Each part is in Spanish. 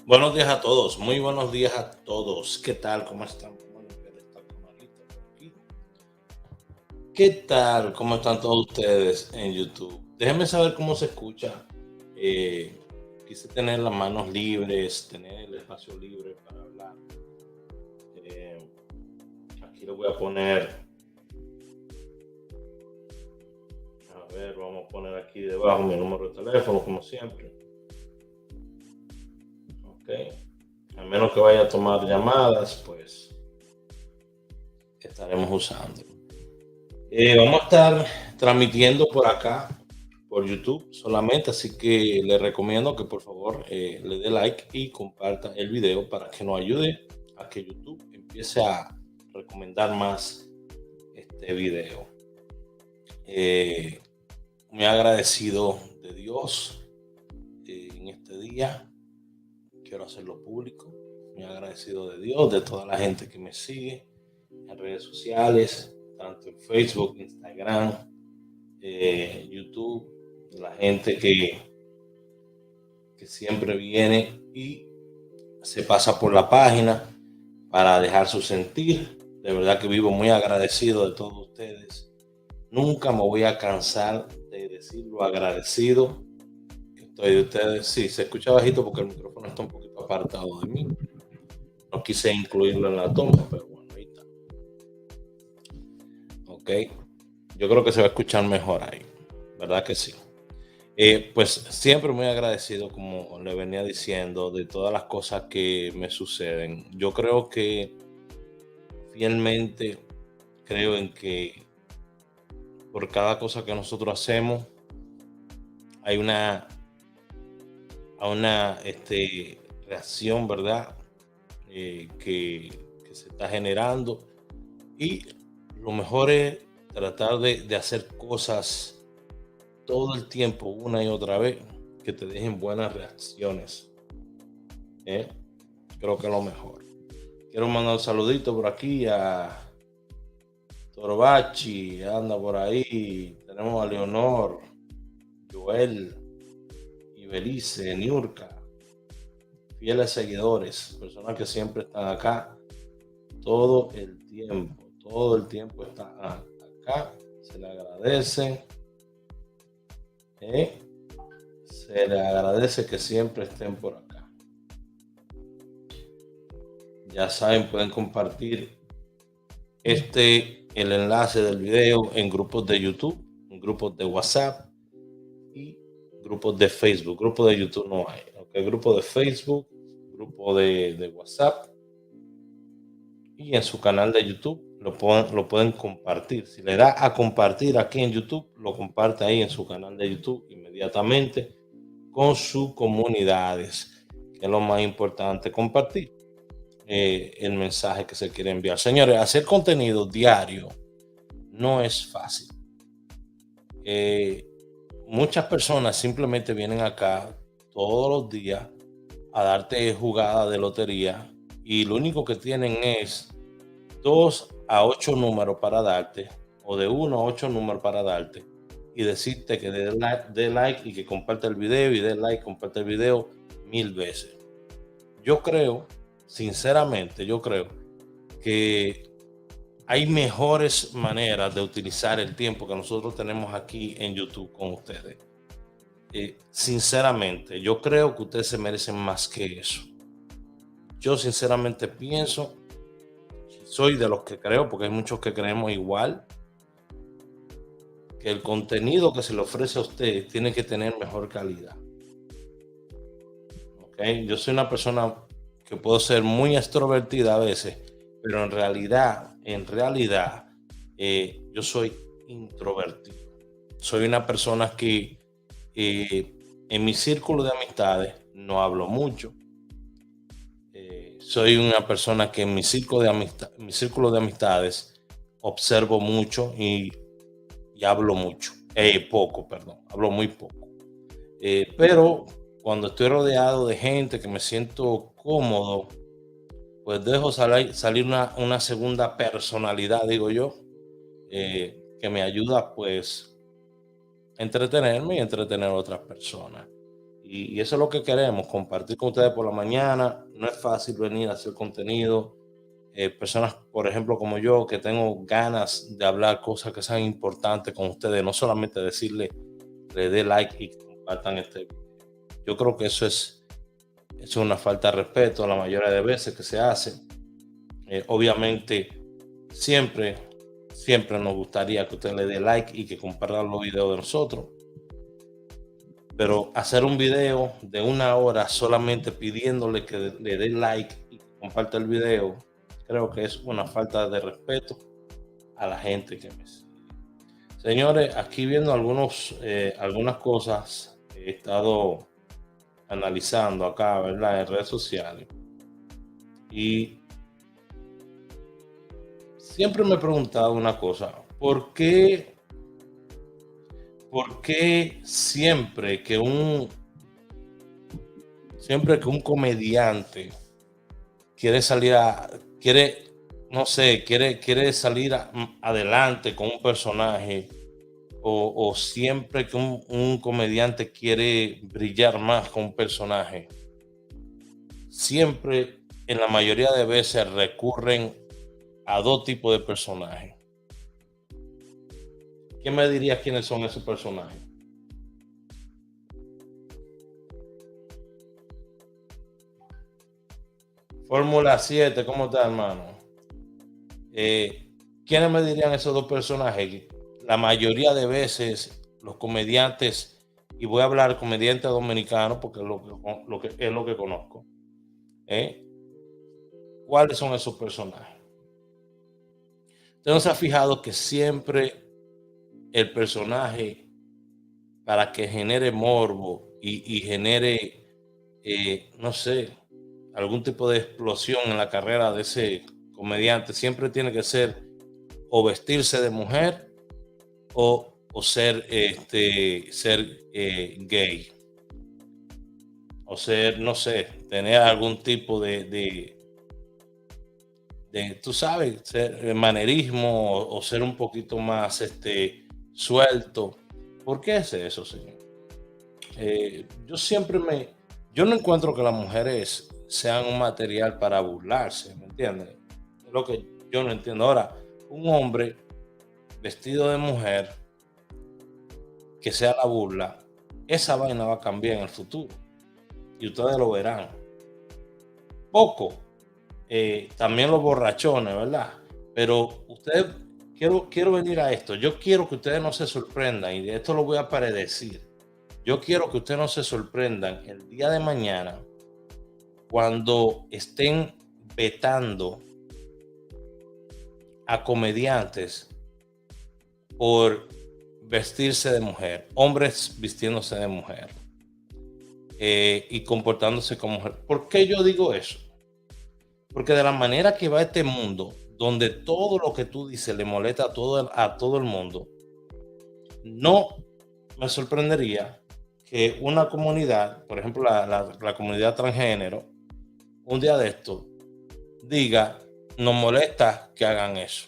Buenos días a todos, muy buenos días a todos. ¿Qué tal? ¿Cómo están? Vamos a ver esta camarita por aquí. ¿Qué tal? ¿Cómo están todos ustedes en YouTube? Déjenme saber cómo se escucha. Eh, Quise tener las manos libres, tener el espacio libre para hablar. Eh, Aquí le voy a poner, a ver, vamos a poner aquí debajo mi número de teléfono, como siempre. Ok. A menos que vaya a tomar llamadas, pues estaremos usando. Vamos a estar transmitiendo por acá, por YouTube solamente, así que le recomiendo que por favor le dé like y comparta el video para que nos ayude a que YouTube empiece a recomendar más este video. Eh, Muy agradecido de Dios en este día, quiero hacerlo público, muy agradecido de Dios, de toda la gente que me sigue en redes sociales, tanto en Facebook, Instagram, YouTube, la gente que siempre viene y se pasa por la página para dejar su sentir. De verdad que vivo muy agradecido de todos ustedes. Nunca me voy a cansar de decir lo agradecido que estoy de ustedes. Sí, se escucha bajito porque el micrófono está un poquito apartado de mí. No quise incluirlo en la toma, pero bueno, ahí está. Ok, yo creo que se va a escuchar mejor ahí, ¿verdad que sí? Pues siempre muy agradecido, como le venía diciendo, de todas las cosas que me suceden. Yo creo que fielmente creo en que por cada cosa que nosotros hacemos hay una reacción, ¿verdad? Que se está generando. Y lo mejor es tratar de hacer cosas todo el tiempo, una y otra vez, que te dejen buenas reacciones. ¿Eh? Creo que es lo mejor. Quiero mandar un saludito por aquí a Torobachi, anda por ahí. Tenemos a Leonor, Joel, Ibelice, Niurka, fieles seguidores, personas que siempre están acá todo el tiempo están acá. Se le agradece, ¿eh? Se le agradece que siempre estén por acá. Ya saben, pueden compartir el enlace del video en grupos de YouTube, en grupos de WhatsApp y grupos de Facebook. Grupos de YouTube no hay, okay. Grupo de Facebook, grupo de WhatsApp y en su canal de YouTube lo pueden compartir. Si le da a compartir aquí en YouTube, lo comparte ahí en su canal de YouTube inmediatamente con sus comunidades, que es lo más importante, compartir el mensaje que se quiere enviar. Señores, hacer contenido diario no es fácil. Muchas personas simplemente vienen acá todos los días a darte jugada de lotería y lo único que tienen es 2 a 8 números para darte, o de 1 a 8 números para darte, y decirte que dé like y que comparte el video y dé like, comparte el video 1000 veces. Yo creo, sinceramente, yo creo que hay mejores maneras de utilizar el tiempo que nosotros tenemos aquí en YouTube con ustedes. Sinceramente, yo creo que ustedes se merecen más que eso. Yo sinceramente pienso, soy de los que creo, porque hay muchos que creemos igual, que el contenido que se le ofrece a usted tiene que tener mejor calidad. ¿Okay? Yo soy una persona que puedo ser muy extrovertida a veces, pero en realidad, yo soy introvertido. Soy una persona que en mi círculo de amistades no hablo mucho. Soy una persona que en mi círculo de amistades observo mucho y hablo mucho. Poco, perdón, hablo muy poco. Pero cuando estoy rodeado de gente que me siento cómodo, pues dejo salir una segunda personalidad, digo yo, que me ayuda pues a entretenerme y entretener a otras personas. Y eso es lo que queremos, compartir con ustedes por la mañana. No es fácil venir a hacer contenido. Personas, por ejemplo, como yo, que tengo ganas de hablar cosas que sean importantes con ustedes, no solamente decirle, le dé like y compartan este video. Yo creo que eso es una falta de respeto la mayoría de veces que se hace. Obviamente, siempre, siempre nos gustaría que usted le dé like y que compartan los videos de nosotros. Pero hacer un video de 1 hora solamente pidiéndole que le dé like y que comparta el video, creo que es una falta de respeto a la gente que me sigue. Señores, aquí viendo algunas cosas que he estado analizando acá, ¿verdad? En redes sociales. Y siempre me he preguntado una cosa, ¿por qué siempre que un comediante quiere, no sé, quiere salir adelante con un personaje, o siempre que un comediante quiere brillar más con un personaje, siempre, en la mayoría de veces, recurren a dos tipos de personajes? ¿Quién me diría quiénes son esos personajes? Fórmula 7, ¿cómo está, hermano? Eh, ¿Quiénes me dirían esos dos personajes? La mayoría de veces los comediantes, y voy a hablar comediante dominicano porque es lo que conozco, ¿eh? ¿Cuáles son esos personajes? Usted no se ha fijado que siempre el personaje, para que genere morbo y genere, no sé, algún tipo de explosión en la carrera de ese comediante, siempre tiene que ser o vestirse de mujer o ser, gay, o ser, no sé, tener algún tipo tú sabes, ser manerismo, o ser un poquito más suelto. ¿Por qué es eso, señor? Yo yo no encuentro que las mujeres sean un material para burlarse, ¿me entiendes? Es lo que yo no entiendo. Ahora, un hombre vestido de mujer que sea la burla, esa vaina va a cambiar en el futuro y ustedes lo verán. Poco, también los borrachones, ¿verdad? Pero ustedes, quiero venir a esto. Yo quiero que ustedes no se sorprendan, y de esto lo voy a predecir. Yo quiero que ustedes no se sorprendan el día de mañana cuando estén vetando a comediantes por vestirse de mujer, hombres vistiéndose de mujer, y comportándose como mujer. ¿Por qué yo digo eso? Porque de la manera que va este mundo, donde todo lo que tú dices le molesta a todo el mundo, no me sorprendería que una comunidad, por ejemplo la comunidad transgénero, un día de esto diga, nos molesta que hagan eso.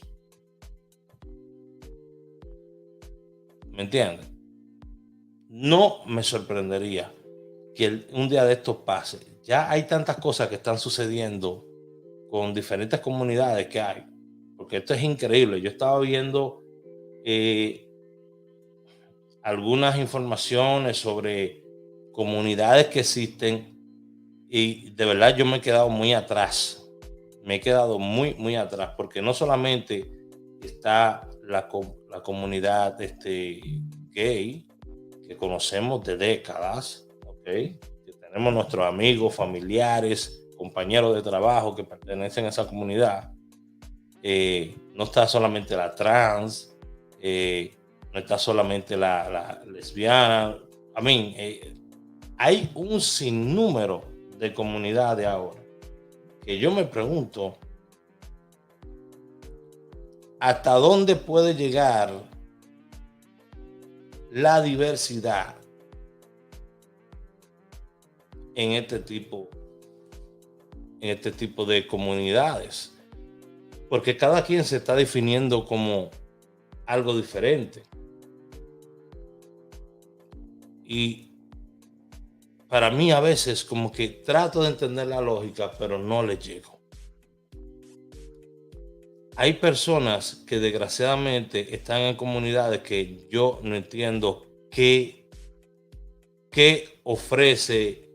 ¿Me entiendes? No me sorprendería que un día de esto pase. Ya hay tantas cosas que están sucediendo con diferentes comunidades que hay, porque esto es increíble. Yo estaba viendo eh, algunas informaciones sobre comunidades que existen, y de verdad yo me he quedado muy atrás. Me he quedado muy, muy atrás, porque no solamente está la comunidad gay, que conocemos de décadas, ¿ok? Que tenemos nuestros amigos, familiares, compañeros de trabajo que pertenecen a esa comunidad. No está solamente la trans, no está solamente la lesbiana. Hay un sinnúmero de comunidades ahora que yo me pregunto hasta dónde puede llegar la diversidad en este tipo de comunidades, porque cada quien se está definiendo como algo diferente. Y para mí a veces como que trato de entender la lógica, pero no le llego. Hay personas que desgraciadamente están en comunidades que yo no entiendo qué ofrece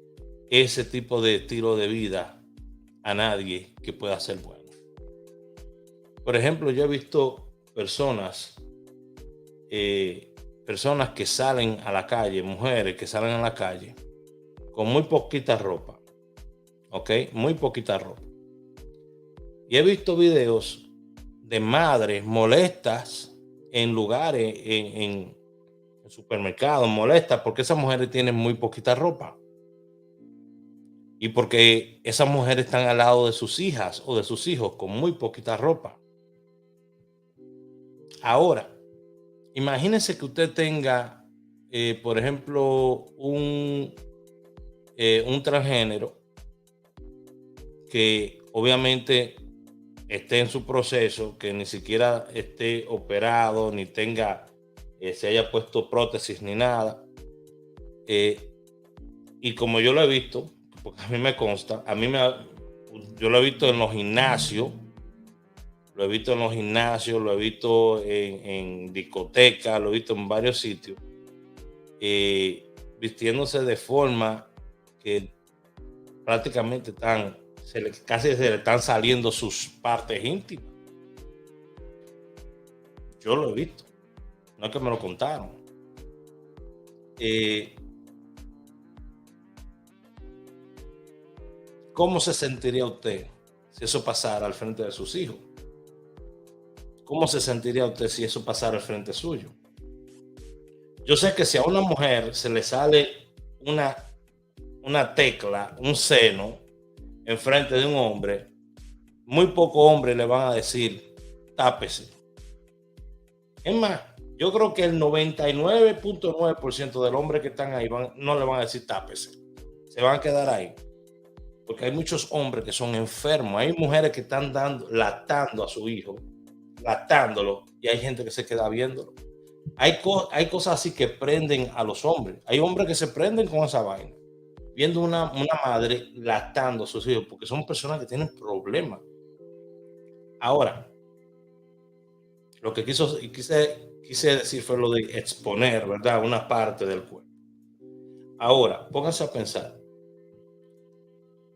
ese tipo de estilo de vida a nadie que pueda ser bueno. Por ejemplo, yo he visto personas que salen a la calle, mujeres que salen a la calle con muy poquita ropa, ¿ok? Muy poquita ropa. Y he visto videos de madres molestas en lugares, en supermercados, molestas porque esas mujeres tienen muy poquita ropa. Y porque esas mujeres están al lado de sus hijas o de sus hijos con muy poquita ropa. Ahora, imagínense que usted tenga, por ejemplo, un transgénero que obviamente esté en su proceso, que ni siquiera esté operado, ni tenga, se haya puesto prótesis ni nada. Y como yo lo he visto, porque a mí me consta, yo lo he visto en los gimnasios, lo he visto en discotecas, lo he visto en varios sitios, vistiéndose de forma que prácticamente casi se le están saliendo sus partes íntimas. Yo lo he visto, no es que me lo contaron. ¿Cómo se sentiría usted si eso pasara al frente de sus hijos? ¿Cómo se sentiría usted si eso pasara al frente suyo? Yo sé que si a una mujer se le sale una tecla, un seno, en frente de un hombre, muy pocos hombres le van a decir, tápese. Es más, yo creo que el 99.9% del hombre que están ahí no le van a decir tápese. Se van a quedar ahí. Porque hay muchos hombres que son enfermos. Hay mujeres que están lactando a su hijo, lactándolo, y hay gente que se queda viéndolo. Hay cosas así que prenden a los hombres. Hay hombres que se prenden con esa vaina, viendo una madre lactando a sus hijos, porque son personas que tienen problemas. Ahora, lo que quise decir fue lo de exponer, ¿verdad? Una parte del cuerpo. Ahora, pónganse a pensar.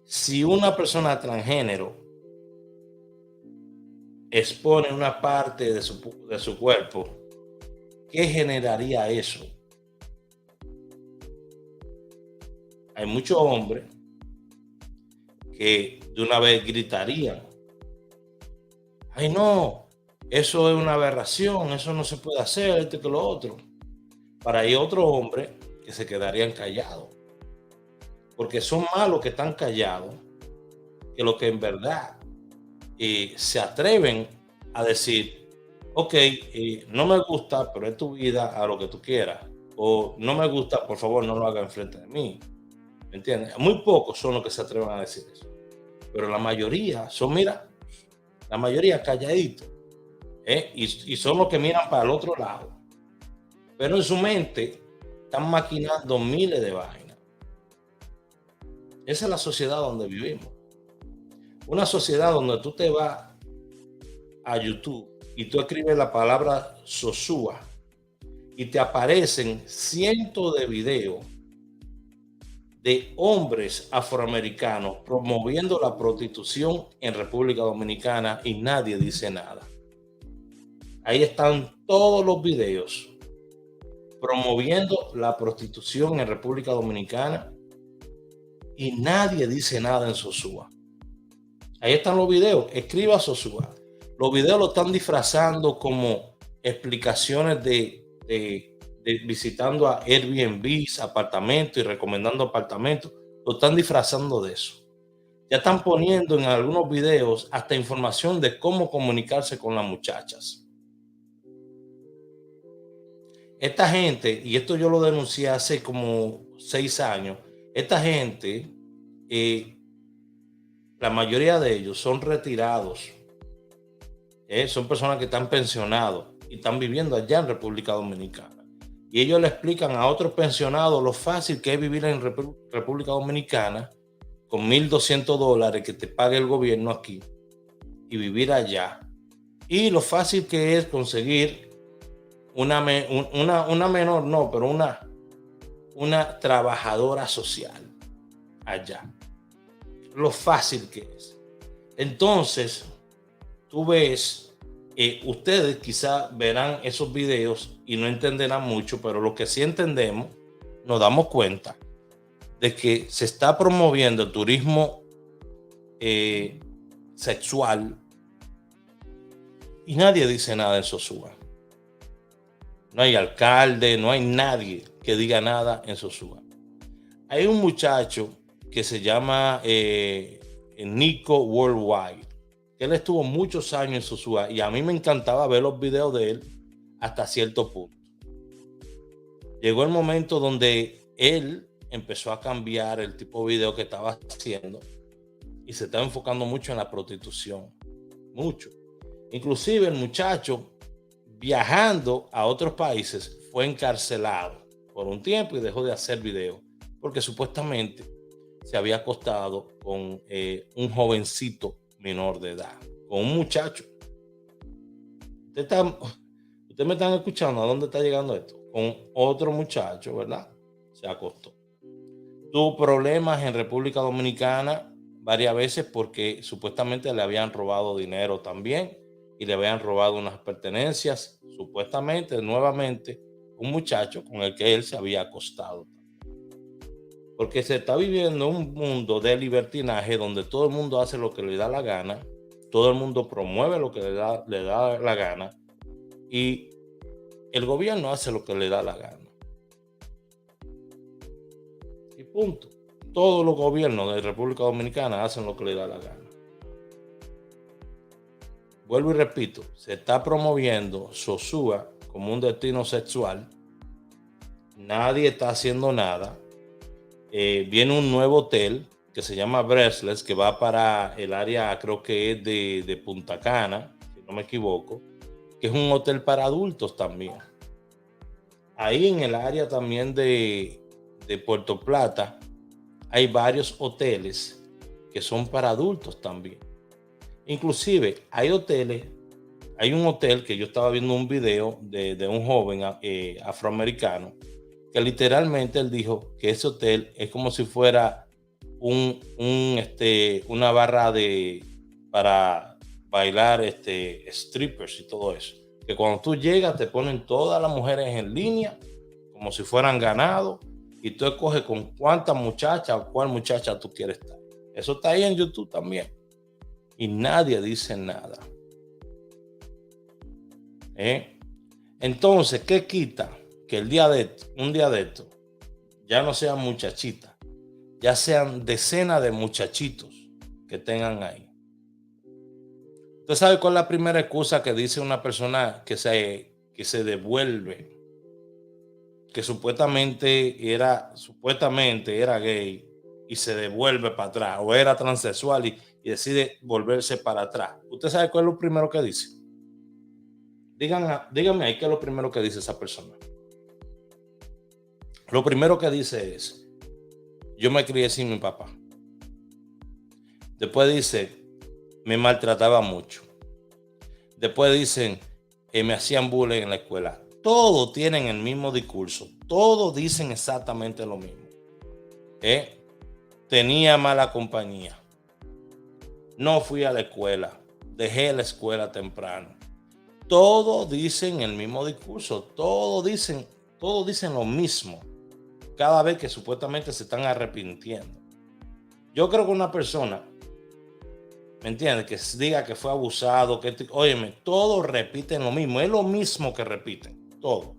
Si una persona transgénero expone una parte de su cuerpo, ¿qué generaría eso? Hay muchos hombres que de una vez gritarían, ay no, eso es una aberración, eso no se puede hacer, esto que lo otro. Para hay otros hombres que se quedarían callados, porque son más los que están callados que los que en verdad se atreven a decir, ok, no me gusta, pero es tu vida, a lo que tú quieras. O no me gusta, por favor, no lo haga enfrente de mí. ¿Me entiendes? Muy pocos son los que se atreven a decir eso. Pero la mayoría son, mira, la mayoría calladitos. Y son los que miran para el otro lado. Pero en su mente están maquinando miles de vainas. Esa es la sociedad donde vivimos. Una sociedad donde tú te vas a YouTube y tú escribes la palabra Sosúa y te aparecen cientos de videos de hombres afroamericanos promoviendo la prostitución en República Dominicana y nadie dice nada. Ahí están todos los videos promoviendo la prostitución en República Dominicana y nadie dice nada en Sosúa. Ahí están los videos, escriba Sosúa. Los videos lo están disfrazando como explicaciones de visitando a Airbnb, apartamentos y recomendando apartamentos. Lo están disfrazando de eso. Ya están poniendo en algunos videos hasta información de cómo comunicarse con las muchachas. Esta gente, y esto yo lo denuncié hace como 6 años, esta gente, la mayoría de ellos son retirados. Son personas que están pensionados y están viviendo allá en República Dominicana. y ellos le explican a otros pensionados lo fácil que es vivir en República Dominicana con $1,200 que te pague el gobierno aquí y vivir allá, y lo fácil que es conseguir una menor, no, pero una trabajadora social allá. Lo fácil que es. Entonces, tú ves, ustedes quizá verán esos videos y no entenderán mucho, pero lo que sí entendemos, nos damos cuenta de que se está promoviendo el turismo sexual y nadie dice nada en Sosúa. No hay alcalde, no hay nadie que diga nada en Sosúa. Hay un muchacho que se llama Nico Worldwide, que él estuvo muchos años en Sosúa y a mí me encantaba ver los videos de él hasta cierto punto. Llegó el momento donde él empezó a cambiar el tipo de video que estaba haciendo y se estaba enfocando mucho en la prostitución, mucho. Inclusive el muchacho, viajando a otros países, fue encarcelado por un tiempo y dejó de hacer videos porque supuestamente se había acostado con un jovencito menor de edad, con un muchacho. Ustedes me están escuchando a dónde está llegando esto. Con otro muchacho, ¿verdad? Se acostó. Tuvo problemas en República Dominicana varias veces porque supuestamente le habían robado dinero también y le habían robado unas pertenencias, supuestamente, nuevamente, un muchacho con el que él se había acostado. Porque se está viviendo un mundo de libertinaje donde todo el mundo hace lo que le da la gana, todo el mundo promueve lo que le da la gana y el gobierno hace lo que le da la gana. Y punto. Todos los gobiernos de República Dominicana hacen lo que le da la gana. Vuelvo y repito, se está promoviendo Sosúa como un destino sexual. Nadie está haciendo nada. Viene un nuevo hotel que se llama Breathless, que va para el área, creo que es de Punta Cana, si no me equivoco, que es un hotel para adultos también. Ahí en el área también de Puerto Plata hay varios hoteles que son para adultos también. Inclusive hay un hotel que yo estaba viendo un video de un joven afroamericano que literalmente él dijo que ese hotel es como si fuera una barra para bailar strippers y todo eso. Que cuando tú llegas te ponen todas las mujeres en línea como si fueran ganado y tú escoges con cuánta muchacha o cuál muchacha tú quieres estar. Eso está ahí en YouTube también. Y nadie dice nada. Entonces, ¿qué quita? Que un día de esto ya no sean muchachitas, ya sean decenas de muchachitos que tengan ahí. ¿Usted sabe cuál es la primera excusa que dice una persona que se devuelve? Que supuestamente era gay y se devuelve para atrás, o era transexual y decide volverse para atrás. ¿Usted sabe cuál es lo primero que dice? Díganme ahí qué es lo primero que dice esa persona. Lo primero que dice es: yo me crié sin mi papá. Después dice: me maltrataba mucho. Después dicen: me hacían bullying en la escuela. Todos tienen el mismo discurso. Todos dicen exactamente lo mismo. Tenía mala compañía. No fui a la escuela. Dejé la escuela temprano. Todos dicen el mismo discurso. Todos dicen lo mismo. Cada vez que supuestamente se están arrepintiendo. Yo creo que una persona, ¿me entiendes?, que diga que fue abusado, óyeme, todos repiten lo mismo. Es lo mismo que repiten. Todo.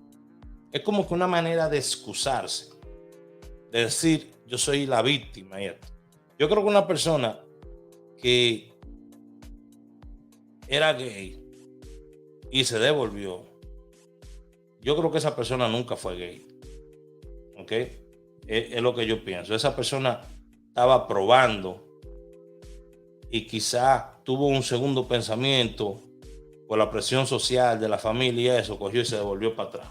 Es como que una manera de excusarse. De decir, yo soy la víctima. Yo creo que una persona que era gay y se devolvió, yo creo que esa persona nunca fue gay. ¿Ok? Es lo que yo pienso. Esa persona estaba probando y quizá tuvo un segundo pensamiento por la presión social de la familia y eso, cogió y se devolvió para atrás.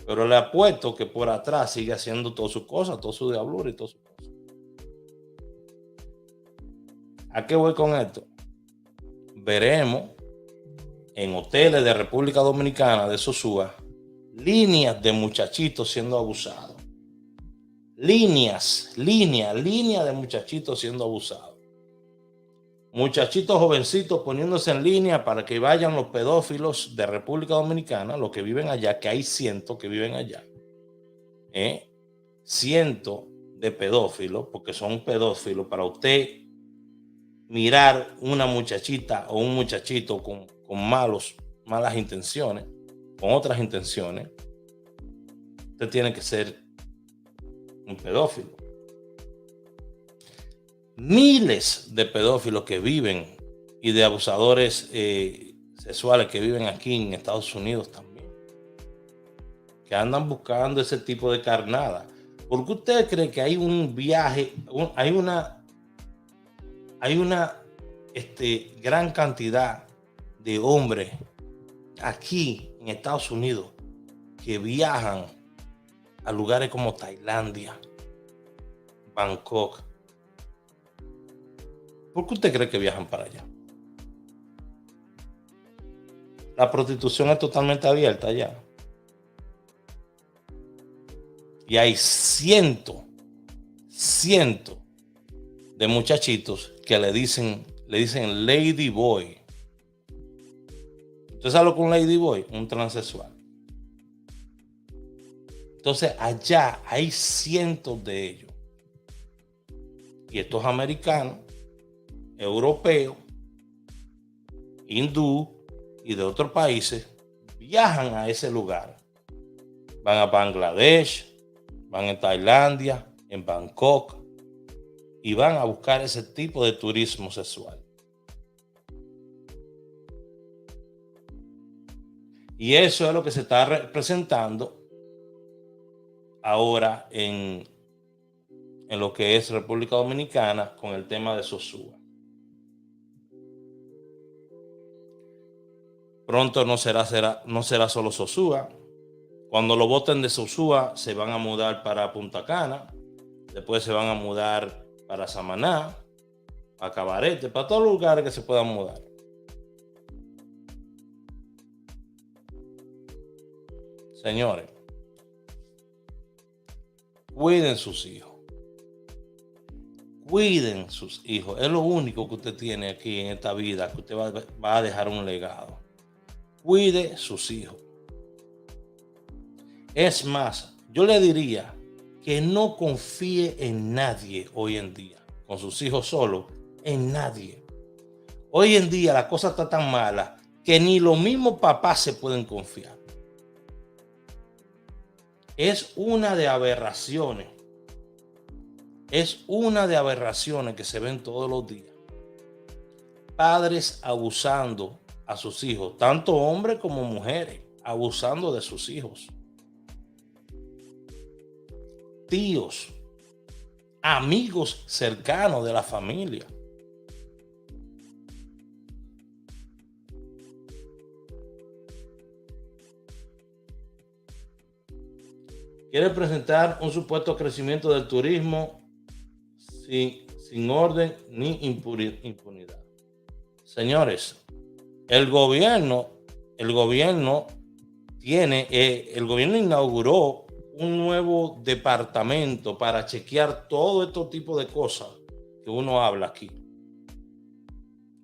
Pero le apuesto que por atrás sigue haciendo todas sus cosas, todo su diablura y todas sus cosas. ¿A qué voy con esto? Veremos en hoteles de República Dominicana, de Sosúa, líneas de muchachitos siendo abusados. Líneas de muchachitos siendo abusados. Muchachitos jovencitos poniéndose en línea para que vayan los pedófilos de República Dominicana, los que viven allá, que hay cientos que viven allá. Cientos de pedófilos, porque son pedófilos, para usted mirar una muchachita o un muchachito con malas intenciones, con otras intenciones, usted tiene que ser un pedófilo. Miles de pedófilos que viven y de abusadores sexuales que viven aquí en Estados Unidos también, que andan buscando ese tipo de carnada. ¿Por qué usted cree que hay un viaje, hay una gran cantidad de hombres aquí en Estados Unidos que viajan a lugares como Tailandia, Bangkok? ¿Por qué usted cree que viajan para allá? La prostitución es totalmente abierta allá. Y hay cientos de muchachitos que le dicen Lady Boy. ¿Usted sabe lo que es un Lady Boy? Un transexual. Entonces allá hay cientos de ellos. Y estos americanos, europeos, hindú y de otros países viajan a ese lugar. Van a Bangladesh, van a Tailandia, en Bangkok, y van a buscar ese tipo de turismo sexual. Y eso es lo que se está representando ahora en lo que es República Dominicana con el tema de Sosúa. Pronto no será solo Sosúa. Cuando lo boten de Sosúa se van a mudar para Punta Cana, después se van a mudar para Samaná, a Cabarete, para todos los lugares que se puedan mudar. Señores, cuiden sus hijos. Cuiden sus hijos. Es lo único que usted tiene aquí en esta vida, que usted va a dejar un legado. Cuide sus hijos. Es más, yo le diría que no confíe en nadie hoy en día, con sus hijos solos, en nadie. Hoy en día la cosa está tan mala que ni los mismos papás se pueden confiar. Es una de aberraciones. Es una de aberraciones que se ven todos los días. Padres abusando a sus hijos, tanto hombres como mujeres, abusando de sus hijos. Tíos, amigos cercanos de la familia. Quiere presentar un supuesto crecimiento del turismo sin orden ni impunidad. Señores, el gobierno inauguró un nuevo departamento para chequear todo este tipo de cosas que uno habla aquí.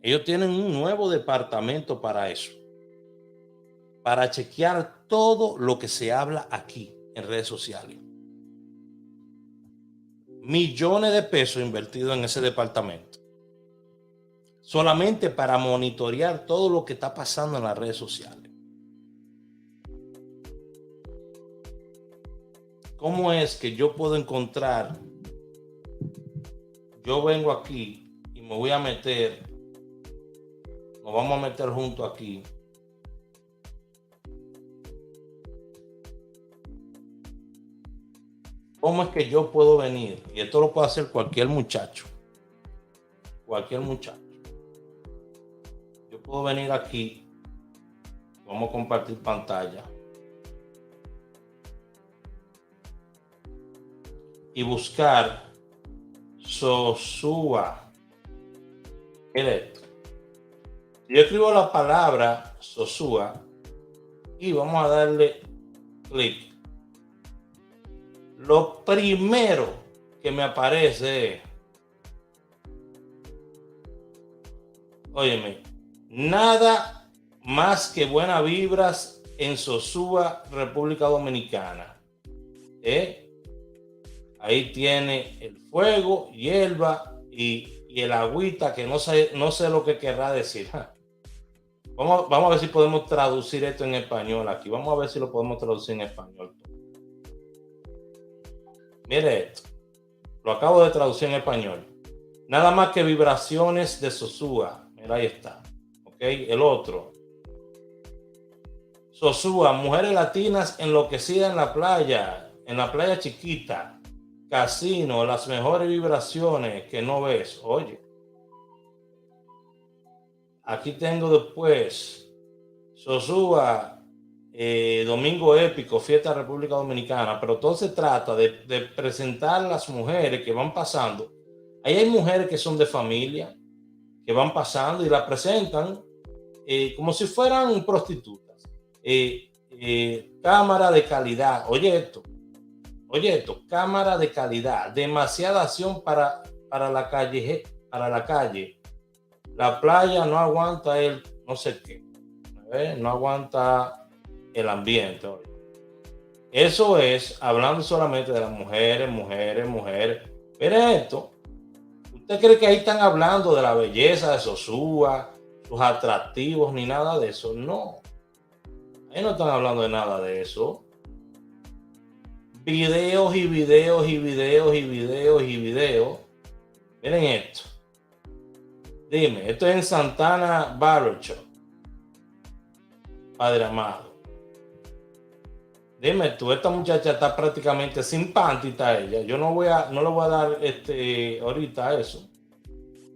Ellos tienen un nuevo departamento para eso, para chequear todo lo que se habla aquí en redes sociales. Millones de pesos invertidos en ese departamento, solamente para monitorear todo lo que está pasando en las redes sociales. ¿Cómo es que yo puedo encontrar? Yo vengo aquí y me voy a meter, nos vamos a meter juntos aquí. ¿Cómo es que yo puedo venir? Y esto lo puede hacer cualquier muchacho. Cualquier muchacho. Yo puedo venir aquí. Vamos a compartir pantalla. y buscar Sosúa. Mire esto. Yo escribo la palabra Sosúa y vamos a darle clic. Lo primero que me aparece es, óyeme, nada más que buenas vibras en Sosúa, República Dominicana. Ahí tiene el fuego, hierba y el agüita, que no sé lo que querrá decir. Vamos a ver si podemos traducir esto en español aquí. Vamos a ver si lo podemos traducir en español. Mire esto. Lo acabo de traducir en español. Nada más que vibraciones de Sosúa. Mira, ahí está. Ok, el otro. Sosúa, mujeres latinas enloquecidas en la playa chiquita. Casino, las mejores vibraciones que no ves. Oye. Aquí tengo después Sosúa, Domingo Épico, Fiesta República Dominicana, pero todo se trata de presentar las mujeres que van pasando. Ahí hay mujeres que son de familia, que van pasando y la presentan como si fueran prostitutas. Cámara de calidad, oye esto, cámara de calidad, demasiada acción para la calle, La playa no aguanta el no sé qué, no aguanta el ambiente. Eso es hablando solamente de las mujeres. Pero esto, ¿usted cree que ahí están hablando de la belleza de Sosúa, sus atractivos, ni nada de eso? No, ahí no están hablando de nada de eso. Videos y videos. Miren esto. Dime, esto es en Santana Barbershop, Padre amado. Dime tú, esta muchacha está prácticamente sin panty, está ella. Yo no le voy a dar ahorita eso,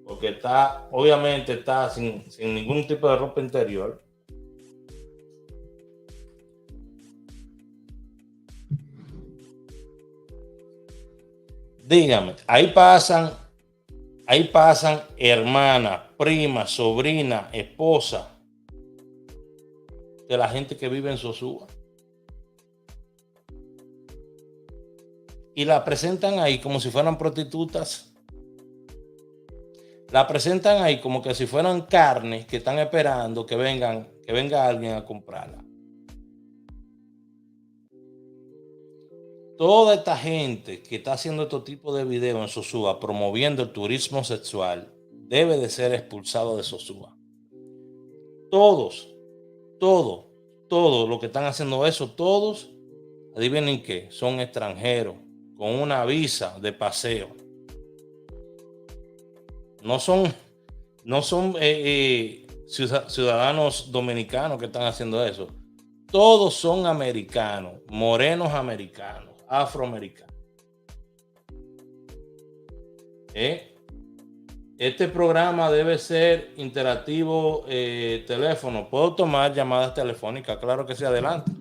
porque obviamente está sin ningún tipo de ropa interior. Dígame, ahí pasan hermanas, primas, sobrinas, esposas de la gente que vive en Sosúa. Y la presentan ahí como si fueran prostitutas. La presentan ahí como que si fueran carnes que están esperando que venga alguien a comprarla. Toda esta gente que está haciendo este tipo de videos en Sosúa promoviendo el turismo sexual debe de ser expulsado de Sosúa. Todos los que están haciendo eso, todos, adivinen qué, son extranjeros con una visa de paseo. No son ciudadanos dominicanos que están haciendo eso. Todos son americanos, morenos americanos, afroamericanos. Este programa debe ser interactivo, teléfono. ¿Puedo tomar llamadas telefónicas? Claro que sí, adelante.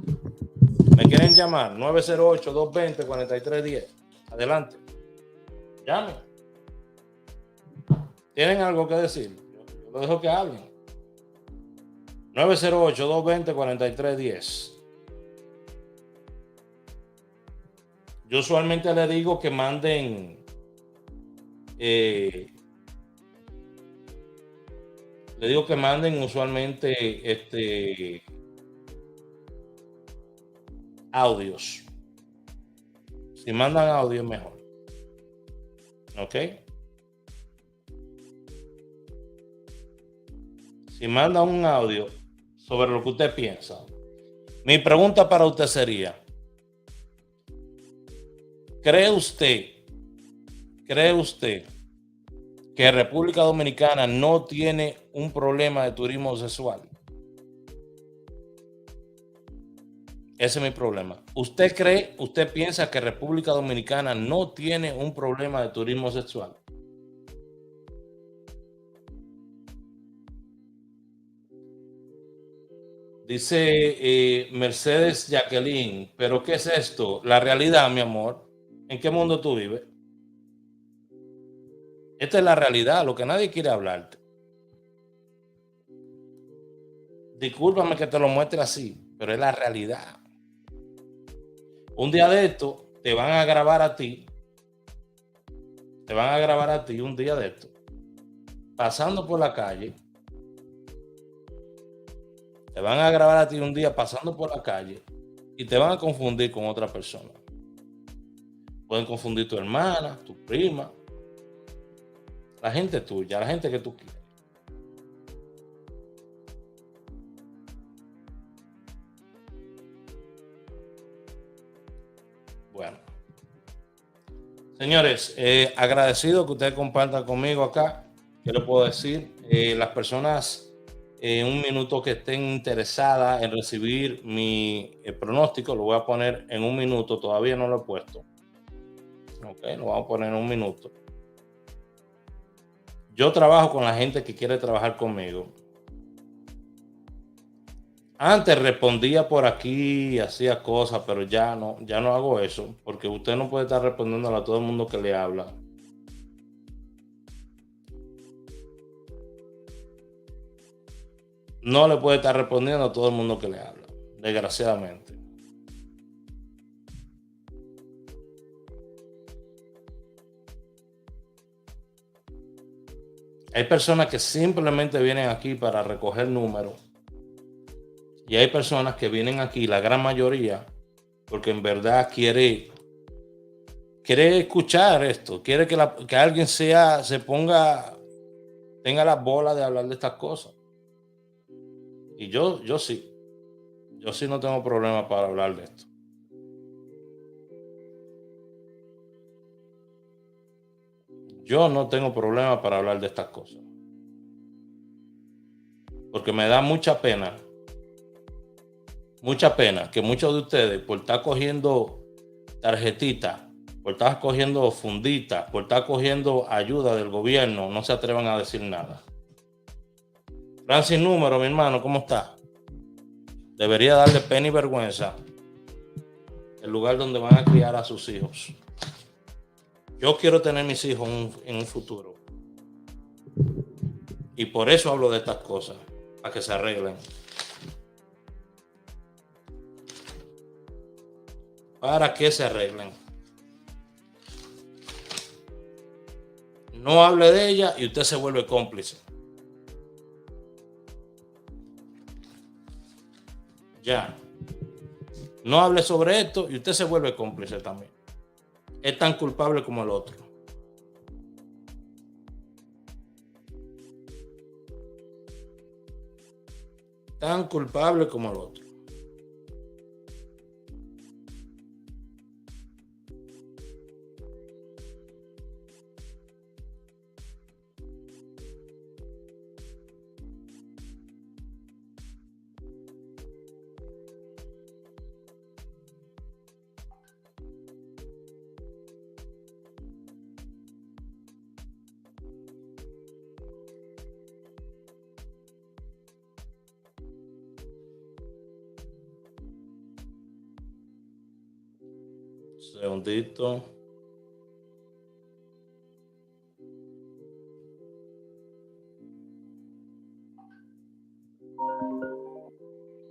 ¿Me quieren llamar? 908-220-4310. Adelante. Llamen. ¿Tienen algo que decir? Yo lo dejo que hablen. 908-220-4310. Yo usualmente le digo que manden usualmente audios. Si mandan audio mejor. ¿Ok? Si mandan un audio sobre lo que usted piensa. Mi pregunta para usted sería: ¿Cree usted que República Dominicana no tiene un problema de turismo sexual? Ese es mi problema. ¿Usted piensa que República Dominicana no tiene un problema de turismo sexual? Dice Mercedes Jacqueline, ¿pero qué es esto? La realidad, mi amor. ¿En qué mundo tú vives? Esta es la realidad, lo que nadie quiere hablarte. Discúlpame que te lo muestre así, pero es la realidad. Un día de esto te van a grabar a ti, un día de esto, pasando por la calle, te van a grabar a ti un día pasando por la calle y te van a confundir con otra persona. Pueden confundir tu hermana, tu prima, la gente tuya, la gente que tú quieres. Bueno, señores, agradecido que ustedes compartan conmigo acá. ¿Qué les puedo decir? Las personas en un minuto que estén interesadas en recibir mi pronóstico, lo voy a poner en un minuto, todavía no lo he puesto. Ok, lo vamos a poner en un minuto. Yo trabajo con la gente que quiere trabajar conmigo. Antes respondía por aquí, hacía cosas, pero ya no hago eso, porque usted no puede estar respondiendo a todo el mundo que le habla. No le puede estar respondiendo a todo el mundo que le habla, desgraciadamente. Hay personas que simplemente vienen aquí para recoger números. Y hay personas que vienen aquí, la gran mayoría, porque en verdad quiere escuchar esto, quiere que alguien tenga la bola de hablar de estas cosas. Y yo sí no tengo problema para hablar de esto. Yo no tengo problema para hablar de estas cosas. Porque me da mucha pena que muchos de ustedes, por estar cogiendo tarjetitas, por estar cogiendo funditas, por estar cogiendo ayuda del gobierno, no se atrevan a decir nada. Francis Número, mi hermano, ¿cómo está? Debería darle pena y vergüenza el lugar donde van a criar a sus hijos. Yo quiero tener mis hijos en un futuro. Y por eso hablo de estas cosas, para que se arreglen. Para que se arreglen. No hable de ella y usted se vuelve cómplice. Ya. No hable sobre esto y usted se vuelve cómplice también. Es tan culpable como el otro. Tan culpable como el otro. Segundito.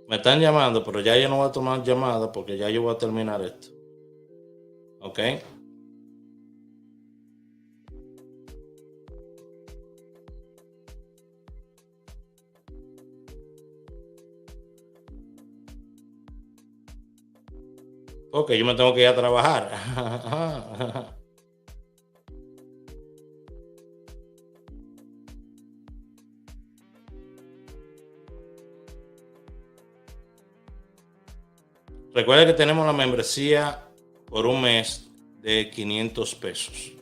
Me están llamando, pero ya yo no voy a tomar llamadas porque ya yo voy a terminar esto. ¿Ok? Ok, yo me tengo que ir a trabajar. Recuerda que tenemos la membresía por un mes de 500 pesos.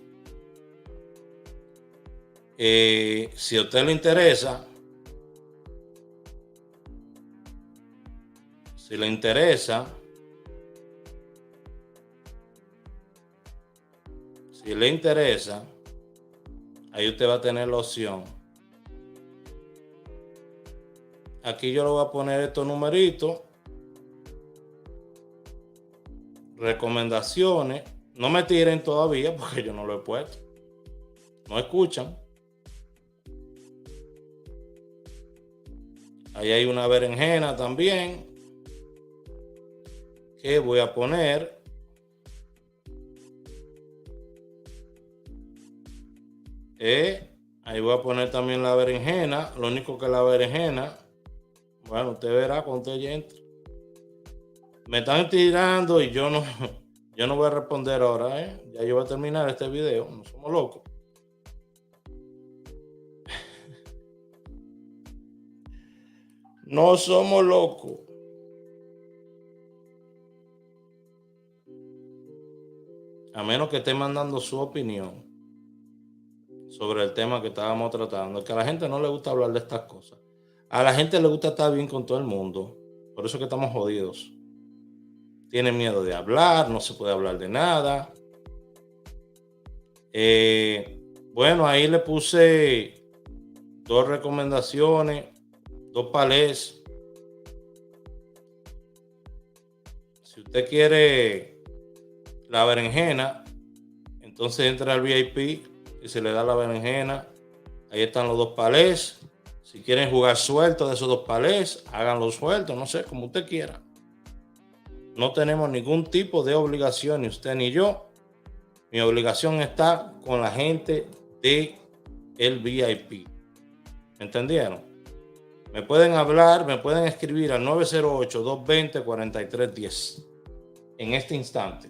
Si a usted le interesa, ahí usted va a tener la opción. Aquí yo le voy a poner estos numeritos. Recomendaciones, No me tiren todavía porque yo no lo he puesto. No escuchan. Ahí hay una berenjena también que voy a poner. Ahí voy a poner también la berenjena. Lo único que la berenjena, bueno, usted verá cuando usted entre. Me están tirando y yo no voy a responder ahora, ¿eh? Ya yo voy a terminar este video. No somos locos. No somos locos. A menos que esté mandando su opinión sobre el tema que estábamos tratando. Que a la gente no le gusta hablar de estas cosas. A la gente le gusta estar bien con todo el mundo. Por eso es que estamos jodidos. Tienen miedo de hablar, no se puede hablar de nada. Bueno, ahí le puse 2 recomendaciones, 2 palés. Si usted quiere la berenjena, entonces entra al VIP y se le da la berenjena. Ahí están los 2 palés. Si quieren jugar suelto de esos 2 palés, háganlo suelto, no sé, como usted quiera. No tenemos ningún tipo de obligación, ni usted ni yo. Mi obligación está con la gente de el VIP. ¿Me entendieron? Me pueden hablar, me pueden escribir al 908-220-4310 en este instante.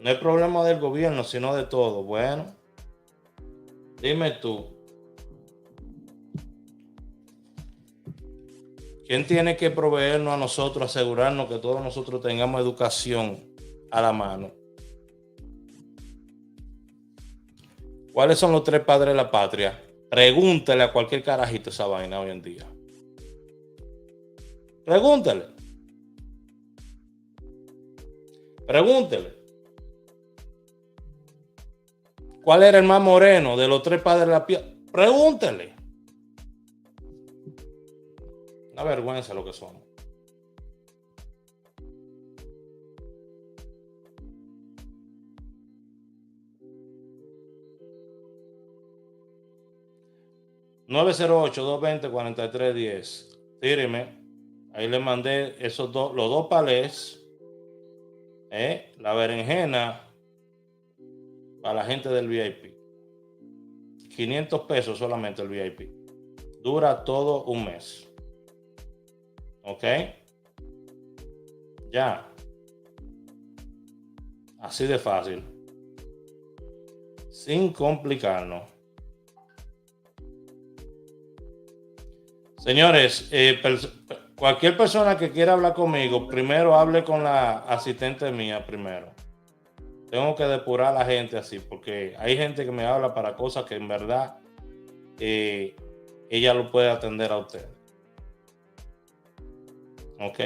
No hay problema del gobierno, sino de todo. Bueno, dime tú. ¿Quién tiene que proveernos a nosotros, asegurarnos que todos nosotros tengamos educación a la mano? ¿Cuáles son los 3 padres de la patria? Pregúntele a cualquier carajito esa vaina hoy en día. Pregúntele. ¿Cuál era el más moreno de los 3 padres de la patria? Pregúntele. Una vergüenza lo que son. (908-220-4310) Tíreme. Ahí le mandé esos los 2 palés. La berenjena para la gente del VIP. 500 pesos solamente el VIP. Dura todo un mes. ¿Ok? Ya. Así de fácil. Sin complicarnos. Señores, cualquier persona que quiera hablar conmigo, primero hable con la asistente mía primero. Tengo que depurar a la gente así, porque hay gente que me habla para cosas que en verdad ella lo puede atender a usted. ¿Ok?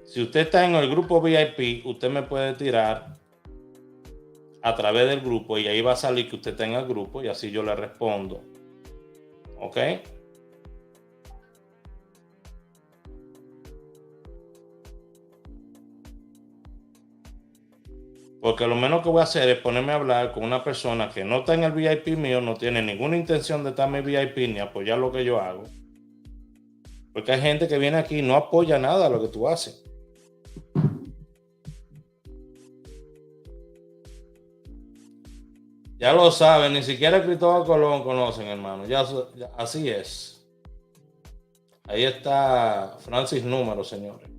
Si usted está en el grupo VIP, usted me puede tirar a través del grupo y ahí va a salir que usted está en el grupo y así yo le respondo. ¿Ok? Porque lo menos que voy a hacer es ponerme a hablar con una persona que no está en el VIP mío, no tiene ninguna intención de estar en mi VIP ni apoyar lo que yo hago. Porque hay gente que viene aquí y no apoya nada a lo que tú haces. Ya lo saben, ni siquiera Cristóbal Colón conocen, hermano. Ya, así es. Ahí está Francis Número, señores.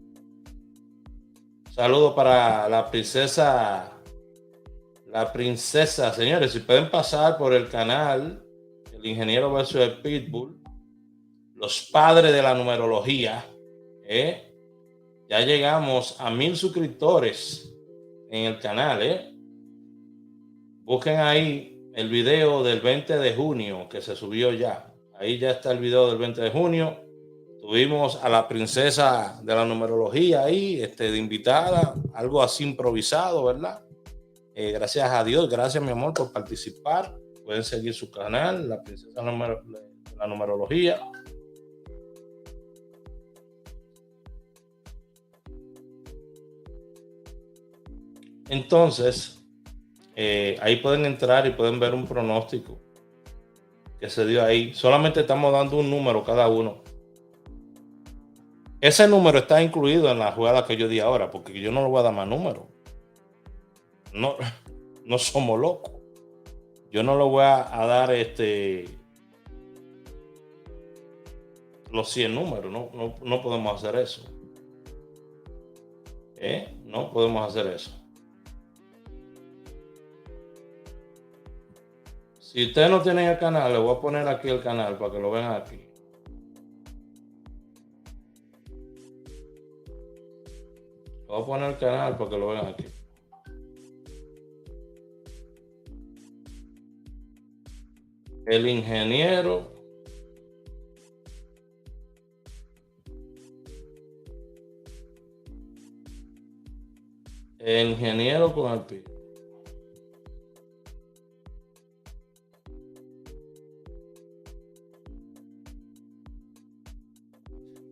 Saludos para la princesa. La princesa, señores, si pueden pasar por el canal, el ingeniero versus el Pitbull, los padres de la numerología, ya llegamos a 1000 suscriptores en el canal, Busquen ahí el video del 20 de junio que se subió ya. Ahí ya está el video del 20 de junio. Tuvimos a la princesa de la numerología ahí, de invitada, algo así improvisado, ¿verdad? Gracias a Dios, gracias mi amor por participar. Pueden seguir su canal, la princesa de la numerología. Entonces, ahí pueden entrar y pueden ver un pronóstico que se dio ahí. Solamente estamos dando un número cada uno. Ese número está incluido en la jugada que yo di ahora, porque yo no le voy a dar más números. No, no somos locos. Yo no le voy a dar los 100 números. No podemos hacer eso. No podemos hacer eso. Si ustedes no tienen el canal, les voy a poner aquí el canal para que lo vean aquí. Voy a poner el canal para que lo vean aquí. El ingeniero con el pi.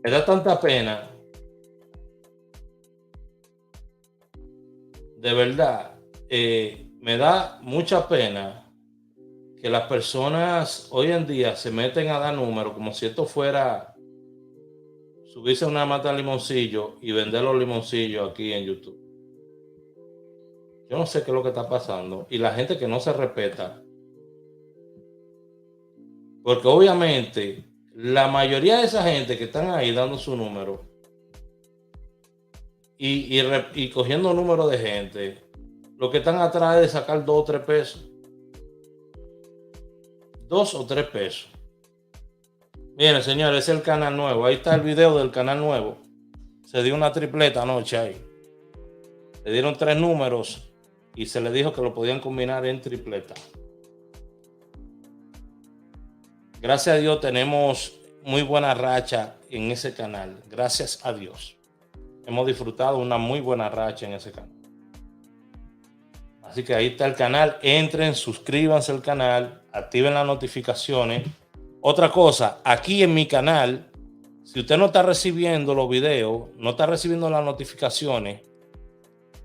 Me da tanta pena, de verdad, me da mucha pena que las personas hoy en día se meten a dar números como si esto fuera subirse a una mata de limoncillo y vender los limoncillos aquí en YouTube. Yo no sé qué es lo que está pasando. Y la gente que no se respeta. Porque obviamente la mayoría de esa gente que están ahí dando su número y cogiendo números de gente, lo que están atrás es de sacar 2 o 3 pesos. 2 o 3 pesos. Miren, señores, es el canal nuevo. Ahí está el video del canal nuevo. Se dio una tripleta anoche ahí. Le dieron 3 números y se le dijo que lo podían combinar en tripleta. Gracias a Dios tenemos muy buena racha en ese canal. Gracias a Dios. Hemos disfrutado una muy buena racha en ese canal. Así que ahí está el canal. Entren, suscríbanse al canal, activen las notificaciones. Otra cosa, aquí en mi canal, si usted no está recibiendo los videos, no está recibiendo las notificaciones,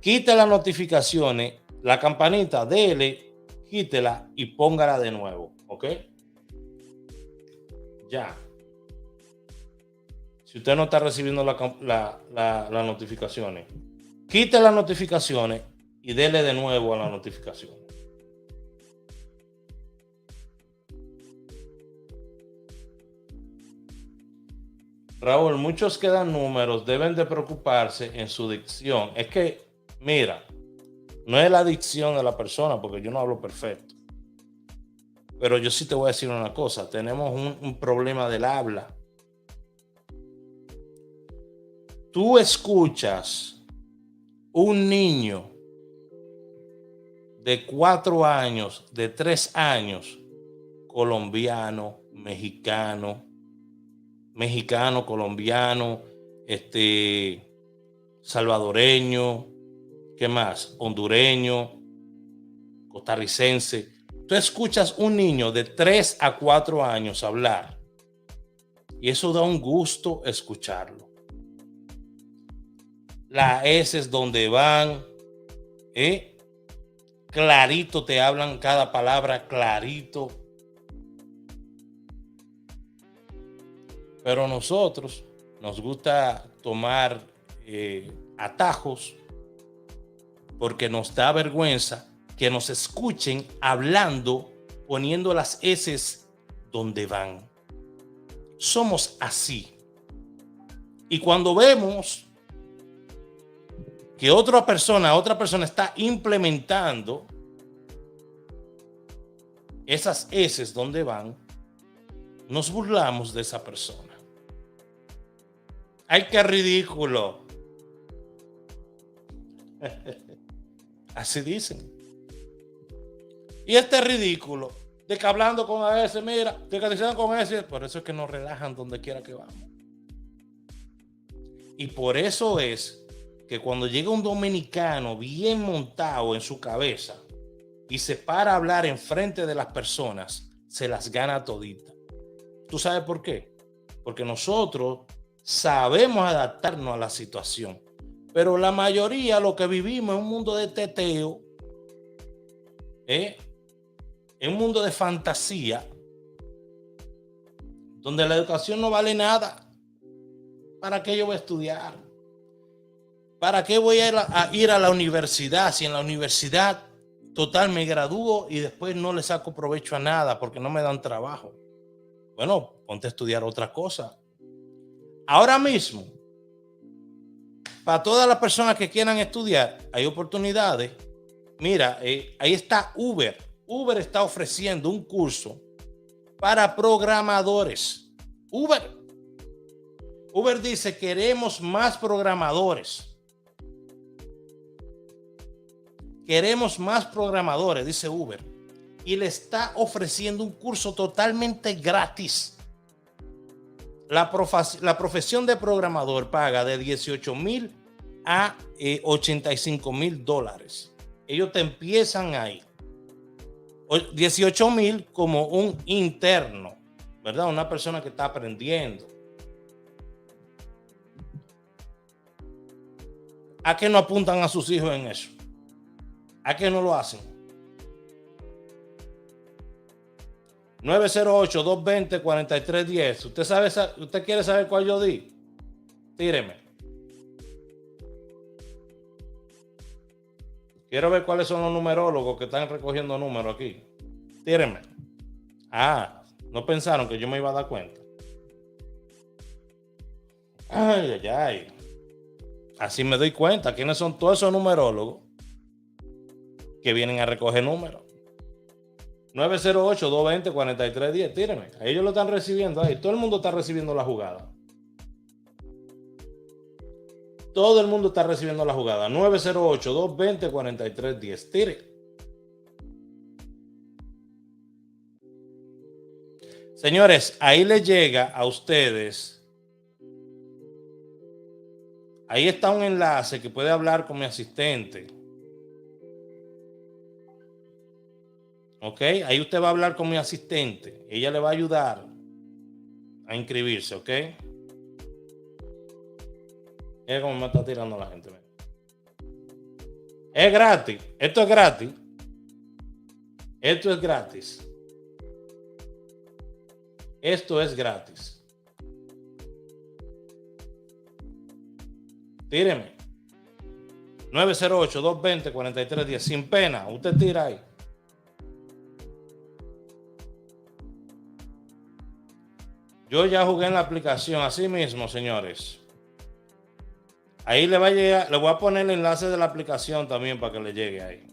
quite las notificaciones, la campanita, dele, quítela y póngala de nuevo, ¿ok? Ya. Si usted no está recibiendo las notificaciones, quite las notificaciones y dele de nuevo a las notificaciones. Raúl, muchos que dan números deben de preocuparse en su dicción. Es que, mira, no es la dicción de la persona, porque yo no hablo perfecto. Pero yo sí te voy a decir una cosa, tenemos un problema del habla. Tú escuchas un niño de 4 años, de 3 años, colombiano, mexicano, colombiano, salvadoreño, ¿qué más? Hondureño, costarricense. Tú escuchas un niño de 3 a 4 años hablar y eso da un gusto escucharlo. Las S donde van, clarito te hablan cada palabra, clarito. Pero nosotros nos gusta tomar atajos porque nos da vergüenza que nos escuchen hablando, poniendo las S donde van. Somos así. Y cuando vemos que otra persona está implementando esas S donde van, nos burlamos de esa persona. ¡Ay, qué ridículo! Así dicen. Y este ridículo de que hablando con ese, mira, de que dicen con ese, por eso es que nos relajan donde quiera que vamos. Y por eso es que cuando llega un dominicano bien montado en su cabeza y se para a hablar enfrente de las personas, se las gana toditas. ¿Tú sabes por qué? Porque nosotros sabemos adaptarnos a la situación. Pero la mayoría, lo que vivimos, es un mundo de teteo, es un mundo de fantasía, donde la educación no vale nada. ¿Para qué yo voy a estudiar? ¿Para qué voy a ir a la universidad si en la universidad total me gradúo y después no le saco provecho a nada porque no me dan trabajo? Bueno, ponte a estudiar otra cosa. Ahora mismo, para todas las personas que quieran estudiar, hay oportunidades. Mira, ahí está Uber. Uber está ofreciendo un curso para programadores. Uber dice, queremos más programadores. Queremos más programadores, dice Uber. Y le está ofreciendo un curso totalmente gratis. La profesión de programador paga de $18,000 a $85,000. Ellos te empiezan ahí. 18,000 como un interno, ¿verdad? Una persona que está aprendiendo. ¿A qué no apuntan a sus hijos en eso? ¿A qué no lo hacen? 908-220-4310. ¿Usted quiere saber cuál yo di? Tíreme. Quiero ver cuáles son los numerólogos que están recogiendo números aquí. Tíreme. No pensaron que yo me iba a dar cuenta. Ay. Así me doy cuenta quiénes son todos esos numerólogos que vienen a recoger números. 908-220-4310. Tíreme. Ahí ellos lo están recibiendo. Ahí todo el mundo está recibiendo la jugada. Todo el mundo está recibiendo la jugada. 908-220-4310. Tire. Señores, ahí les llega a ustedes. Ahí está un enlace que puede hablar con mi asistente. Ok, ahí usted va a hablar con mi asistente. Ella le va a ayudar a inscribirse, ok. Mira cómo me está tirando la gente. Es gratis. Esto es gratis. Esto es gratis. Esto es gratis. Tíreme. 908-220-4310. Sin pena. Usted tira ahí. Yo ya jugué en la aplicación. Así mismo, señores. Ahí le va a llegar. Le voy a poner el enlace de la aplicación también para que le llegue ahí.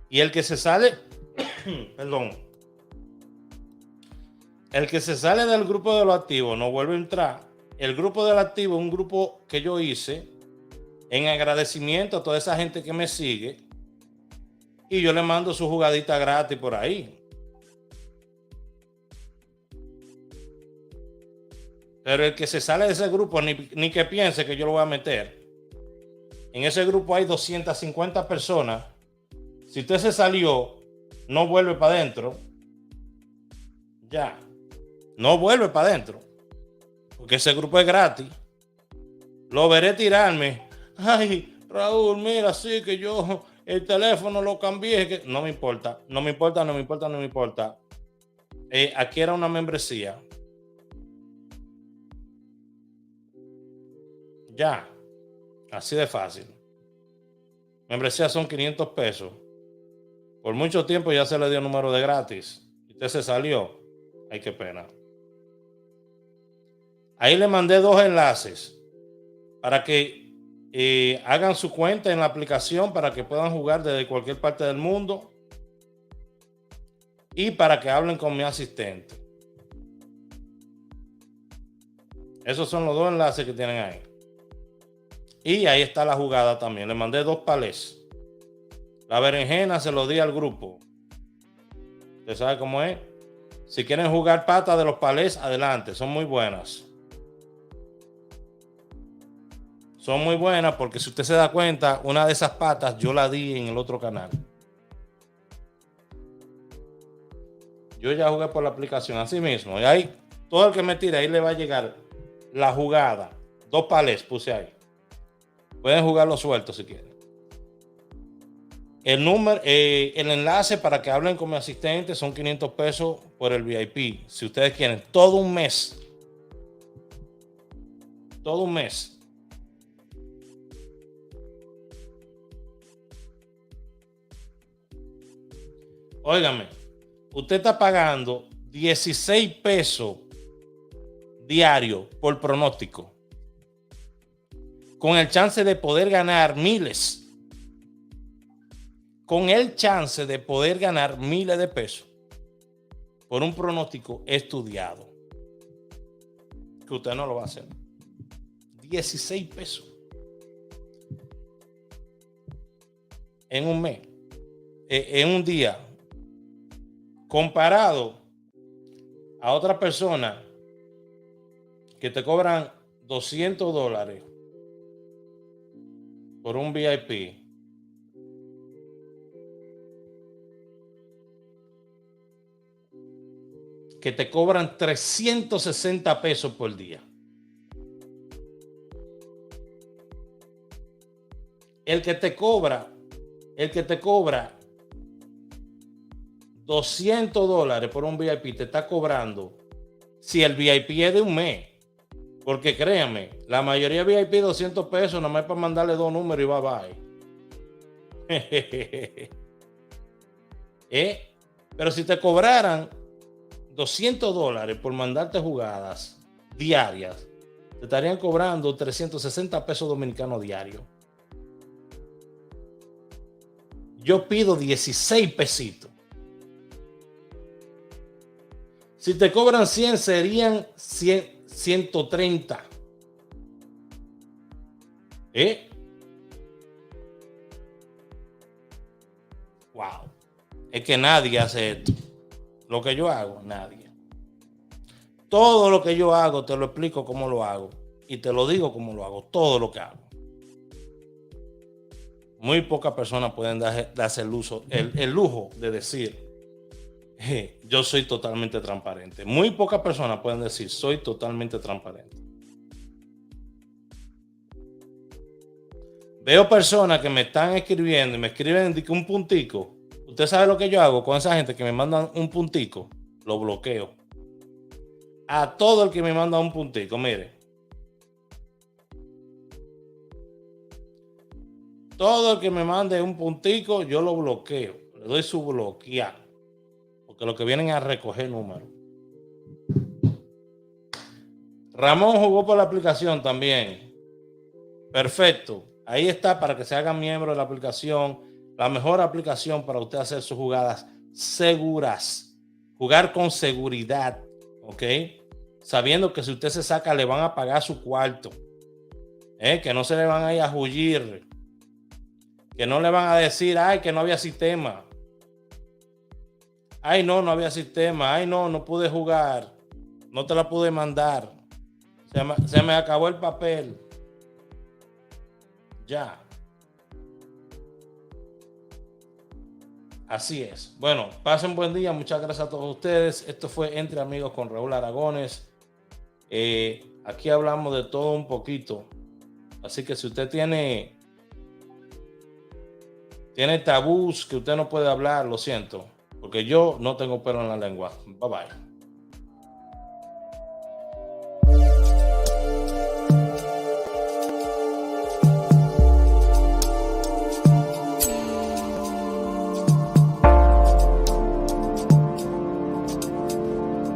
Y el que se sale, perdón, el que se sale del grupo de los activos no vuelve a entrar. El grupo del activo es un grupo que yo hice en agradecimiento a toda esa gente que me sigue y yo le mando su jugadita gratis por ahí. Pero el que se sale de ese grupo ni que piense que yo lo voy a meter. En ese grupo hay 250 personas. Si usted se salió, no vuelve para adentro. Ya. No vuelve para adentro. Porque ese grupo es gratis. Lo veré tirarme. Ay, Raúl, mira, sí que yo el teléfono lo cambié. Que... No me importa. No me importa. Aquí era una membresía. Ya. Así de fácil. Membresía son 500 pesos. Por mucho tiempo ya se le dio número de gratis. Usted se salió. Ay, qué pena. Ahí le mandé 2 enlaces para que hagan su cuenta en la aplicación para que puedan jugar desde cualquier parte del mundo y para que hablen con mi asistente. Esos son los 2 enlaces que tienen ahí. Y ahí está la jugada también. Le mandé 2 palés. La berenjena se lo di al grupo. ¿Usted sabe cómo es? Si quieren jugar patas de los palés, adelante. Son muy buenas. Son muy buenas porque si usted se da cuenta, una de esas patas yo la di en el otro canal. Yo ya jugué por la aplicación así mismo. Y ahí Todo el que me tire ahí le va a llegar la jugada. 2 palés puse ahí. Pueden jugarlo suelto si quieren. El número, el enlace para que hablen con mi asistente son 500 pesos por el VIP. Si ustedes quieren, todo un mes. Todo un mes. Óigame, usted está pagando 16 pesos diario por pronóstico, con el chance de poder ganar miles. Con el chance de poder ganar miles de pesos por un pronóstico estudiado, que usted no lo va a hacer. 16 pesos en un mes, en un día, comparado a otra persona que te cobran $200 por un VIP. Que te cobran 360 pesos por día. El que te cobra $200 por un VIP te está cobrando, si el VIP es de un mes, porque créanme, la mayoría de VIP 200 pesos nada más para mandarle 2 números y bye bye. Pero si te cobraran $200 por mandarte jugadas diarias, te estarían cobrando 360 pesos dominicanos diarios. Yo pido 16 pesitos. Si te cobran 100, serían 130. Wow. Es que nadie hace esto. Lo que yo hago, nadie. Todo lo que yo hago, te lo explico cómo lo hago. Y te lo digo cómo lo hago. Todo lo que hago. Muy pocas personas pueden darse el lujo de decir, yo soy totalmente transparente. Muy pocas personas pueden decir, soy totalmente transparente. Veo personas que me están escribiendo y me escriben un puntico. Usted sabe lo que yo hago con esa gente que me mandan un puntico. Lo bloqueo. A todo el que me manda un puntico, mire. Todo el que me mande un puntico, yo lo bloqueo. Le doy su bloquear. Porque lo que vienen a recoger números. Ramón jugó por la aplicación también. Perfecto. Ahí está para que se hagan miembro de la aplicación. La mejor aplicación para usted hacer sus jugadas seguras. Jugar con seguridad. ¿Ok? Sabiendo que si usted se saca le van a pagar su cuarto. Que no se le van a ir a huir. Que no le van a decir, ay, que no había sistema. Ay, no había sistema. Ay, no pude jugar. No te la pude mandar. Se me acabó el papel. Ya. Así es. Bueno, pasen buen día. Muchas gracias a todos ustedes. Esto fue Entre Amigos con Raúl Aragones. Aquí hablamos de todo un poquito. Así que si usted tiene tabús que usted no puede hablar, lo siento. Porque yo no tengo pelo en la lengua. Bye bye.